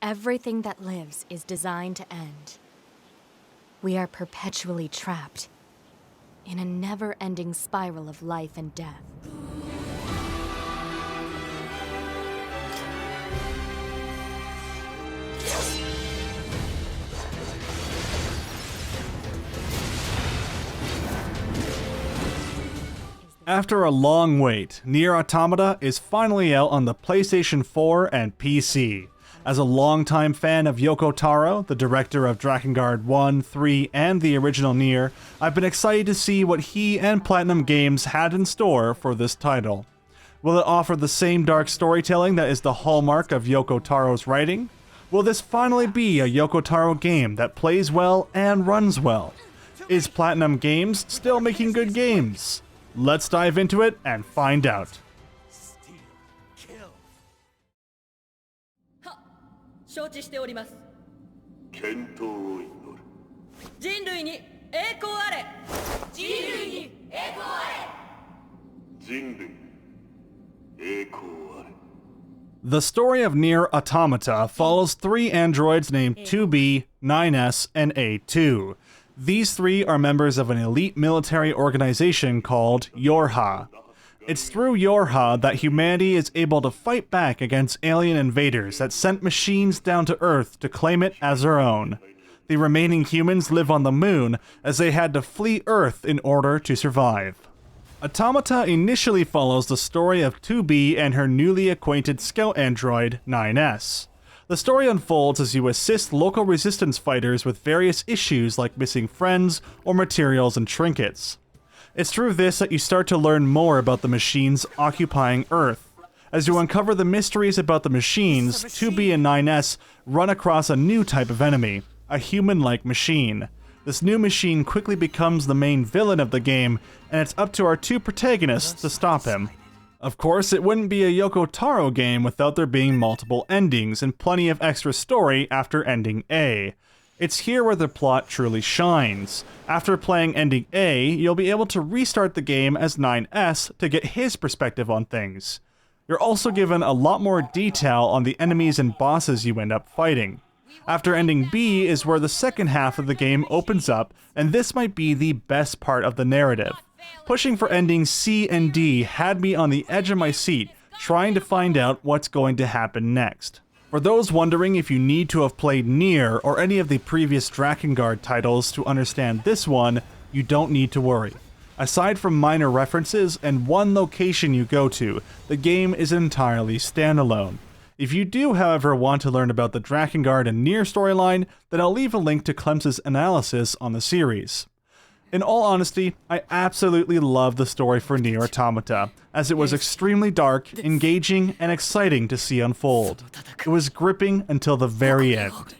Everything that lives is designed to end. We are perpetually trapped in a never-ending spiral of life and death. After a long wait, NieR Automata is finally out on the PlayStation 4 and PC. As a longtime fan of Yoko Taro, the director of Drakengard 1, 3, and the original NieR, I've been excited to see what he and Platinum Games had in store for this title. Will it offer the same dark storytelling that is the hallmark of Yoko Taro's writing? Will this finally be a Yoko Taro game that plays well and runs well? Is Platinum Games still making good games? Let's dive into it and find out. 承知しております。健闘を祈る。人類に栄光あれ。人類に栄光あれ。人類栄光あれ。 The story of NieR Automata follows three androids named 2B, 9S, and A2. These three are members of an elite military organization called YORHA. It's through YORHA that humanity is able to fight back against alien invaders that sent machines down to Earth to claim it as their own. The remaining humans live on the moon, as they had to flee Earth in order to survive. Automata initially follows the story of 2B and her newly acquainted scout android, 9S. The story unfolds as you assist local resistance fighters with various issues like missing friends or materials and trinkets. It's through this that you start to learn more about the machines occupying Earth. As you uncover the mysteries about the machines, 2B and 9S run across a new type of enemy, a human-like machine. This new machine quickly becomes the main villain of the game, and it's up to our two protagonists to stop him. Of course, it wouldn't be a Yoko Taro game without there being multiple endings and plenty of extra story after ending A. It's here where the plot truly shines. After playing ending A, you'll be able to restart the game as 9S to get his perspective on things. You're also given a lot more detail on the enemies and bosses you end up fighting. After ending B is where the second half of the game opens up, and this might be the best part of the narrative. Pushing for endings C and D had me on the edge of my seat, trying to find out what's going to happen next. For those wondering if you need to have played NieR or any of the previous Drakengard titles to understand this one, you don't need to worry. Aside from minor references and one location you go to, the game is entirely standalone. If you do, however, want to learn about the Drakengard and NieR storyline, then I'll leave a link to Clem's analysis on the series. In all honesty, I absolutely love the story for NieR Automata, as it was extremely dark, engaging, and exciting to see unfold. It was gripping until the very end.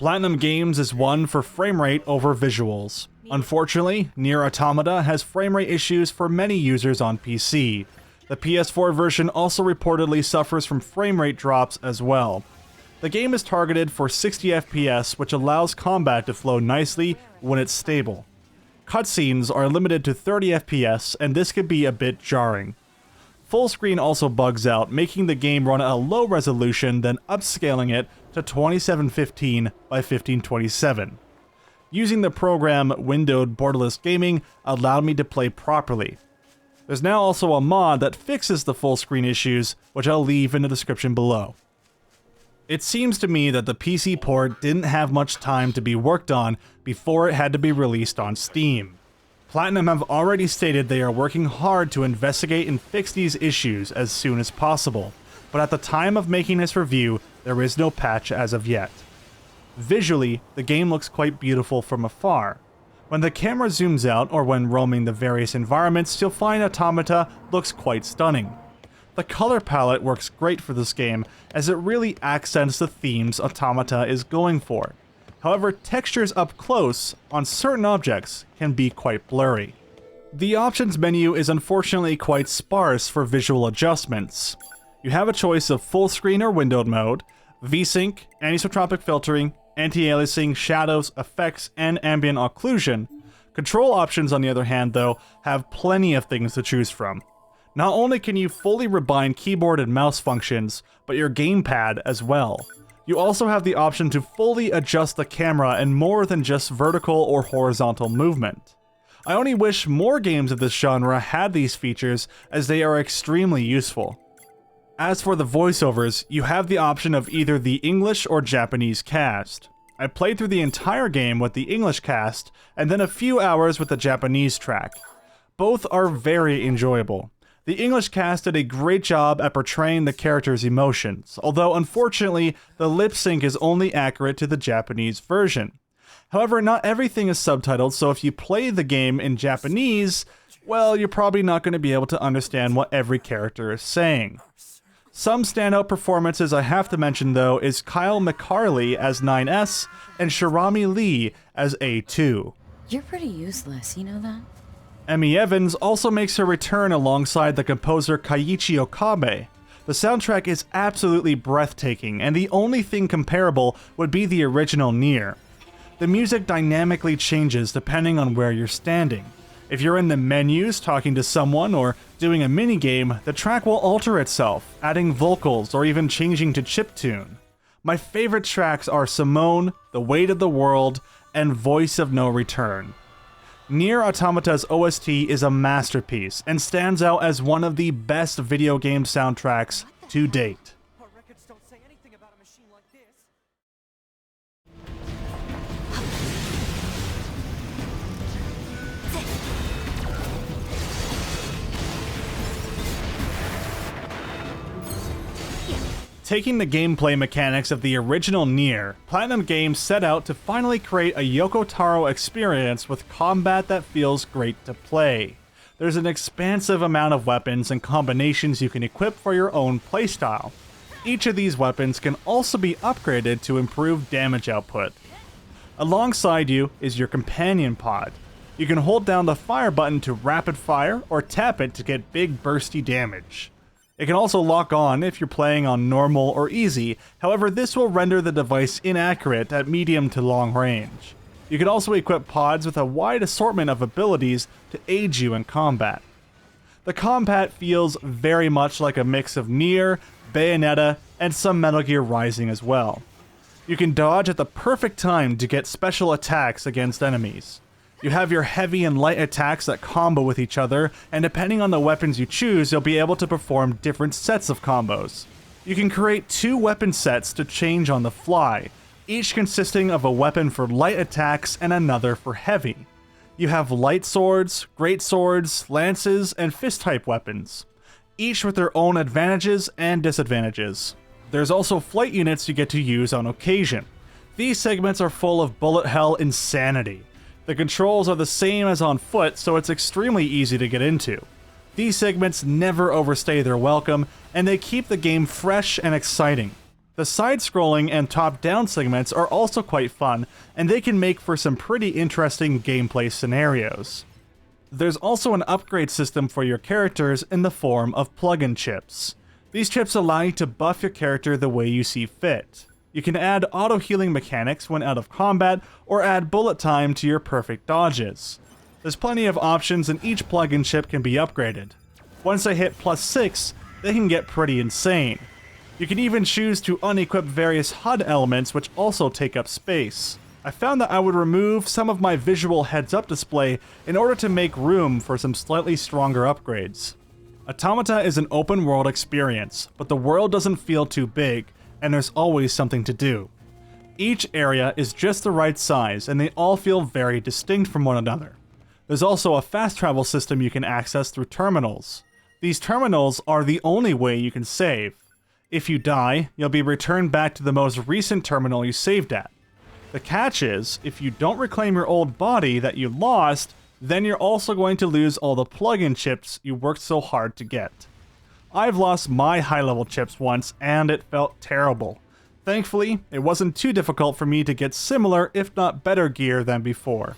Platinum Games is one for frame rate over visuals. Unfortunately, NieR Automata has frame rate issues for many users on PC. The PS4 version also reportedly suffers from frame rate drops as well. The game is targeted for 60 FPS, which allows combat to flow nicely when it's stable. Cutscenes are limited to 30 FPS, and this could be a bit jarring. Full screen also bugs out, making the game run at a low resolution, then upscaling it to 2715 by 1527. Using the program Windowed Borderless Gaming allowed me to play properly. There's now also a mod that fixes the full screen issues, which I'll leave in the description below. It seems to me that the PC port didn't have much time to be worked on before it had to be released on Steam. Platinum have already stated they are working hard to investigate and fix these issues as soon as possible, but at the time of making this review, there is no patch as of yet. Visually, the game looks quite beautiful from afar. When the camera zooms out or when roaming the various environments, you'll find Automata looks quite stunning. The color palette works great for this game, as it really accents the themes Automata is going for. However, textures up close on certain objects can be quite blurry. The options menu is unfortunately quite sparse for visual adjustments. You have a choice of full screen or windowed mode, VSync, anisotropic filtering, anti-aliasing, shadows, effects, and ambient occlusion. Control options, on the other hand, though, have plenty of things to choose from. Not only can you fully rebind keyboard and mouse functions, but your gamepad as well. You also have the option to fully adjust the camera in more than just vertical or horizontal movement. I only wish more games of this genre had these features, as they are extremely useful. As for the voiceovers, you have the option of either the English or Japanese cast. I played through the entire game with the English cast, and then a few hours with the Japanese track. Both are very enjoyable. The English cast did a great job at portraying the characters' emotions, although unfortunately, the lip sync is only accurate to the Japanese version. However, not everything is subtitled, so if you play the game in Japanese, well, you're probably not going to be able to understand what every character is saying. Some standout performances I have to mention, though, is Kyle McCarley as 9S and Shirami Lee as A2. You're pretty useless, you know that? Emmy Evans also makes her return alongside the composer Keiichi Okabe. The soundtrack is absolutely breathtaking, and the only thing comparable would be the original NieR. The music dynamically changes depending on where you're standing. If you're in the menus talking to someone or doing a minigame, the track will alter itself, adding vocals or even changing to chiptune. My favorite tracks are Simone, The Weight of the World, and Voice of No Return. NieR Automata's OST is a masterpiece and stands out as one of the best video game soundtracks to date. Our records don't say anything about a machine like this. Taking the gameplay mechanics of the original NieR, Platinum Games set out to finally create a Yoko Taro experience with combat that feels great to play. There's an expansive amount of weapons and combinations you can equip for your own playstyle. Each of these weapons can also be upgraded to improve damage output. Alongside you is your companion pod. You can hold down the fire button to rapid fire or tap it to get big bursty damage. It can also lock on if you're playing on normal or easy, however this will render the device inaccurate at medium to long range. You can also equip pods with a wide assortment of abilities to aid you in combat. The combat feels very much like a mix of NieR, Bayonetta, and some Metal Gear Rising as well. You can dodge at the perfect time to get special attacks against enemies. You have your heavy and light attacks that combo with each other, and depending on the weapons you choose, you'll be able to perform different sets of combos. You can create 2 weapon sets to change on the fly, each consisting of a weapon for light attacks and another for heavy. You have light swords, great swords, lances, and fist-type weapons, each with their own advantages and disadvantages. There's also flight units you get to use on occasion. These segments are full of bullet hell insanity. The controls are the same as on foot, so it's extremely easy to get into. These segments never overstay their welcome, and they keep the game fresh and exciting. The side-scrolling and top-down segments are also quite fun, and they can make for some pretty interesting gameplay scenarios. There's also an upgrade system for your characters in the form of plug-in chips. These chips allow you to buff your character the way you see fit. You can add auto-healing mechanics when out of combat, or add bullet time to your perfect dodges. There's plenty of options and each plug-in chip can be upgraded. Once they hit +6, they can get pretty insane. You can even choose to unequip various HUD elements which also take up space. I found that I would remove some of my visual heads-up display in order to make room for some slightly stronger upgrades. Automata is an open-world experience, but the world doesn't feel too big, and there's always something to do. Each area is just the right size, and they all feel very distinct from one another. There's also a fast travel system you can access through terminals. These terminals are the only way you can save. If you die, you'll be returned back to the most recent terminal you saved at. The catch is, if you don't reclaim your old body that you lost, then you're also going to lose all the plug-in chips you worked so hard to get. I've lost my high-level chips once, and it felt terrible. Thankfully, it wasn't too difficult for me to get similar, if not better gear than before.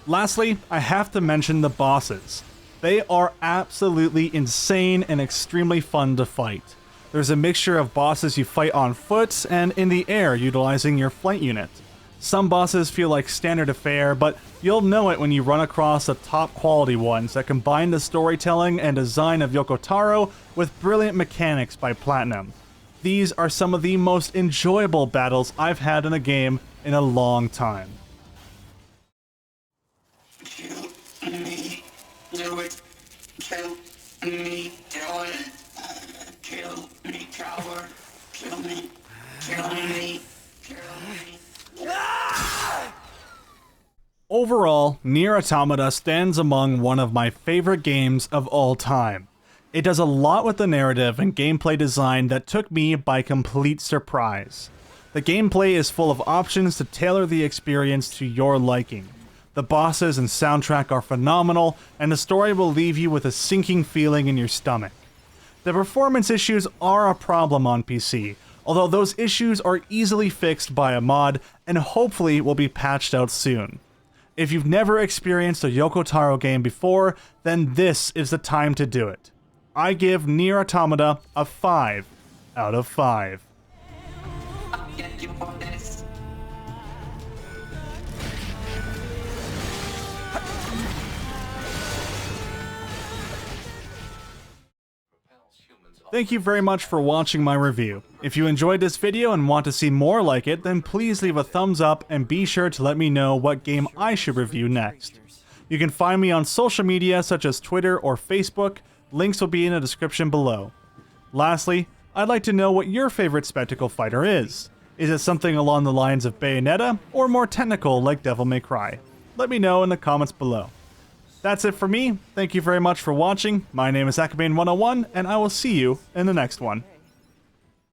Lastly, I have to mention the bosses. They are absolutely insane and extremely fun to fight. There's a mixture of bosses you fight on foot and in the air utilizing your flight unit. Some bosses feel like standard fare, but you'll know it when you run across the top quality ones that combine the storytelling and design of Yoko Taro with brilliant mechanics by Platinum. These are some of the most enjoyable battles I've had in a game in a long time. Kill me, do it. Kill me, do it. Kill me, coward. Kill me, kill me, kill me. Overall, NieR Automata stands among one of my favorite games of all time. It does a lot with the narrative and gameplay design that took me by complete surprise. The gameplay is full of options to tailor the experience to your liking. The bosses and soundtrack are phenomenal, and the story will leave you with a sinking feeling in your stomach. The performance issues are a problem on PC, although those issues are easily fixed by a mod and hopefully will be patched out soon. If you've never experienced a Yoko Taro game before, then this is the time to do it. I give NieR Automata a 5 out of 5. I'll get you for this. Thank you very much for watching my review. If you enjoyed this video and want to see more like it, then please leave a thumbs up and be sure to let me know what game I should review next. You can find me on social media such as Twitter or Facebook, links will be in the description below. Lastly, I'd like to know what your favorite spectacle fighter is. Is it something along the lines of Bayonetta, or more technical like Devil May Cry? Let me know in the comments below. That's it for me. Thank you very much for watching. My name is Akabane101, and I will see you in the next one.